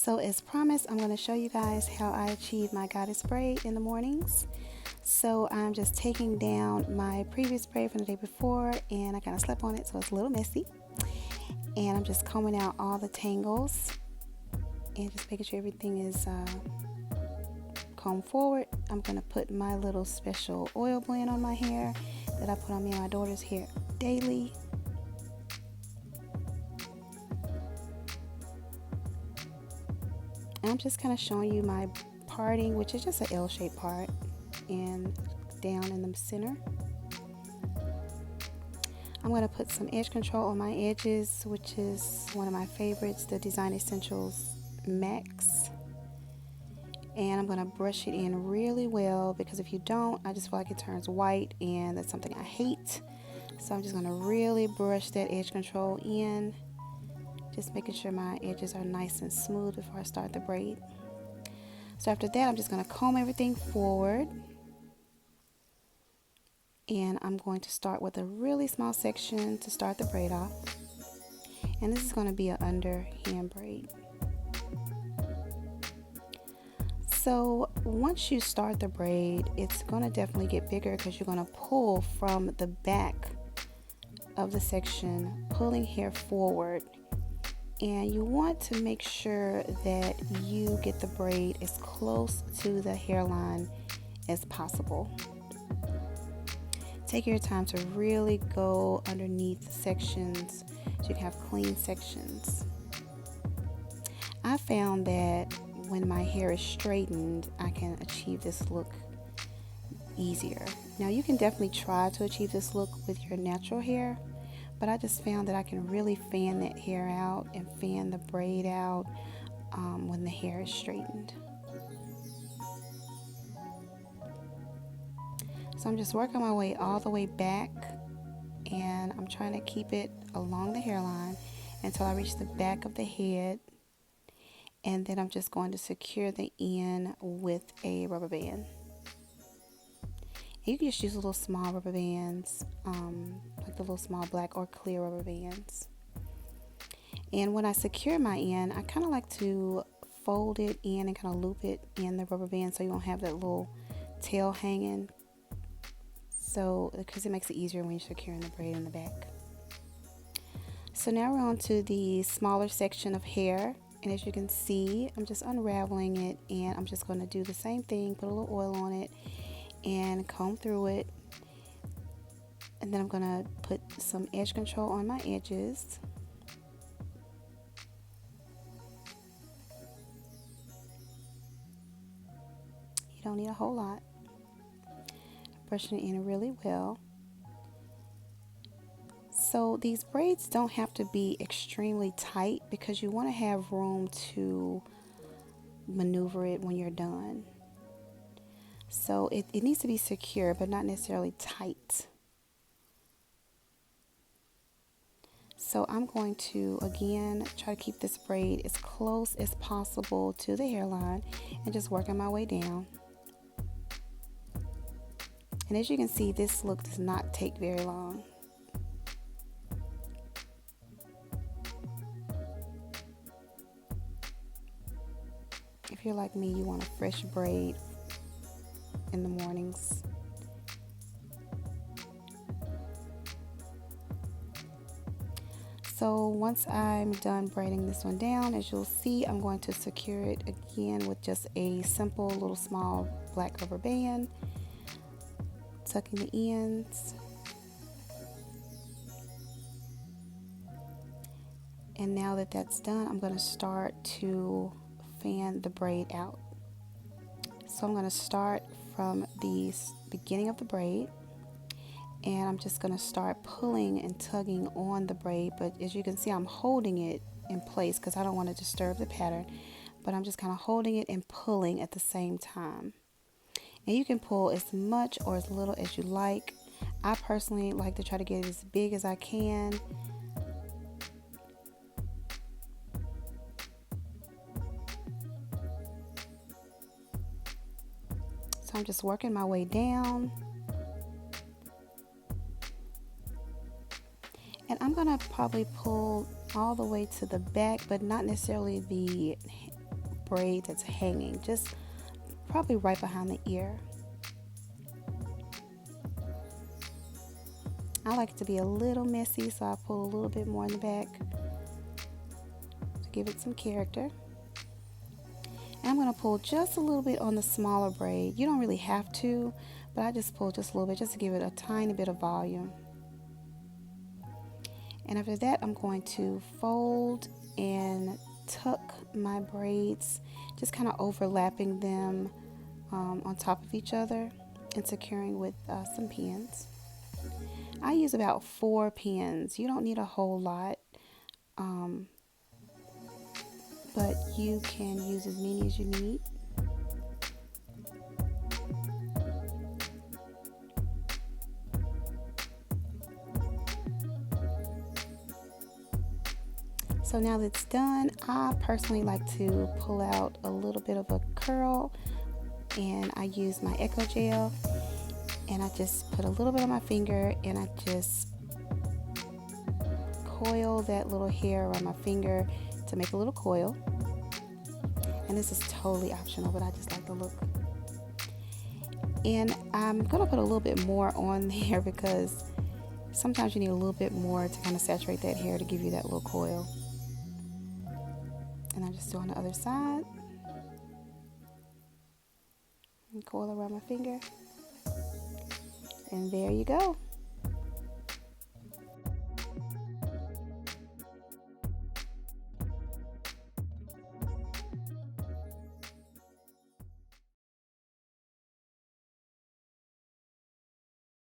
So as promised, I'm going to show you guys how I achieve my goddess braid in the mornings. So I'm just taking down my previous braid from the day before, and I kind of slept on it, so it's a little messy. And I'm just combing out all the tangles and just making sure everything is combed forward. I'm going to put my little special oil blend on my hair that I put on me and my daughter's hair daily. I'm just kind of showing you my parting, which is just an L-shaped part, and down in the center. I'm going to put some edge control on my edges, which is one of my favorites, the Design Essentials Max. And I'm going to brush it in really well, because if you don't, I just feel like it turns white, and that's something I hate. So I'm just going to really brush that edge control in, just making sure my edges are nice and smooth before I start the braid. So after that, I'm just going to comb everything forward. And I'm going to start with a really small section to start the braid off. And this is going to be an underhand braid. So once you start the braid, it's going to definitely get bigger, because you're going to pull from the back of the section, pulling hair forward. And you want to make sure that you get the braid as close to the hairline as possible. Take your time to really go underneath the sections so you can have clean sections. I found that when my hair is straightened, I can achieve this look easier. Now, you can definitely try to achieve this look with your natural hair, but I just found that I can really fan that hair out and fan the braid out when the hair is straightened. So I'm just working my way all the way back, and I'm trying to keep it along the hairline until I reach the back of the head. And then I'm just going to secure the end with a rubber band. You can just use little small rubber bands, like the little small black or clear rubber bands. And when I secure my end, I kind of like to fold it in and kind of loop it in the rubber band, so you won't have that little tail hanging. So, because it makes it easier when you're securing the braid in the back. So now we're on to the smaller section of hair. And as you can see, I'm just unraveling it, and I'm just going to do the same thing, put a little oil on it and comb through it. And then I'm going to put some edge control on my edges. You don't need a whole lot. Brushing it in really well. So these braids don't have to be extremely tight, because you want to have room to maneuver it when you're done. So it needs to be secure, but not necessarily tight. So I'm going to, again, try to keep this braid as close as possible to the hairline and just working my way down. And as you can see, this look does not take very long. If you're like me, you want a fresh braid in the mornings. So once I'm done braiding this one down, as you'll see, I'm going to secure it again with just a simple little small black rubber band, tucking the ends. And now that that's done, I'm going to start to fan the braid out. So I'm going to start from the beginning of the braid, and I'm just going to start pulling and tugging on the braid. But as you can see, I'm holding it in place because I don't want to disturb the pattern, but I'm just kind of holding it and pulling at the same time. And you can pull as much or as little as you like. I personally like to try to get it as big as I can. So I'm just working my way down. And I'm going to probably pull all the way to the back, but not necessarily the braid that's hanging, just probably right behind the ear. I like it to be a little messy, so I pull a little bit more in the back to give it some character. And I'm going to pull just a little bit on the smaller braid. You don't really have to, but I just pull just a little bit just to give it a tiny bit of volume. And after that, I'm going to fold and tuck my braids, just kind of overlapping them on top of each other and securing with some pins. I use about 4 pins. You don't need a whole lot, but you can use as many as you need. So now that it's done, I personally like to pull out a little bit of a curl, and I use my Echo Gel, and I just put a little bit on my finger, and I just coil that little hair around my finger to make a little coil. And this is totally optional, but I just like the look. And I'm gonna put a little bit more on there because sometimes you need a little bit more to kind of saturate that hair to give you that little coil. And I just do on the other side and coil around my finger, and there you go.